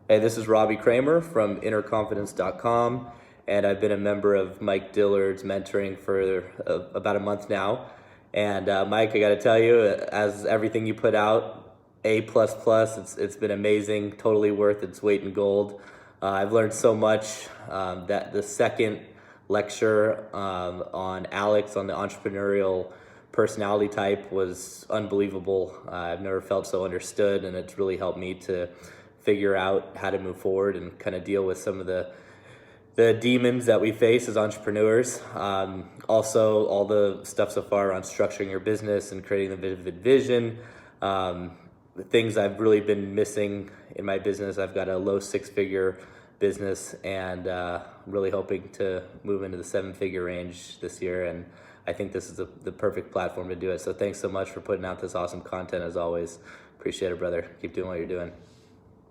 Hey, this is Robbie Kramer from innerconfidence.com, and I've been a member of Mike Dillard's mentoring for about a month now. And Mike, I got to tell you, as everything you put out, A plus plus. It's been amazing, totally worth its weight in gold. I've learned so much. That the second lecture on Alex on the entrepreneurial personality type was unbelievable. I've never felt so understood, and it's really helped me to figure out how to move forward and kind of deal with some of the demons that we face as entrepreneurs. Also, all the stuff so far on structuring your business and creating the vivid vision. The things I've really been missing in my business. I've got a low six-figure business, and really hoping to move into the seven-figure range this year. And I think this is the perfect platform to do it. So thanks so much for putting out this awesome content as always. Appreciate it, brother. Keep doing what you're doing.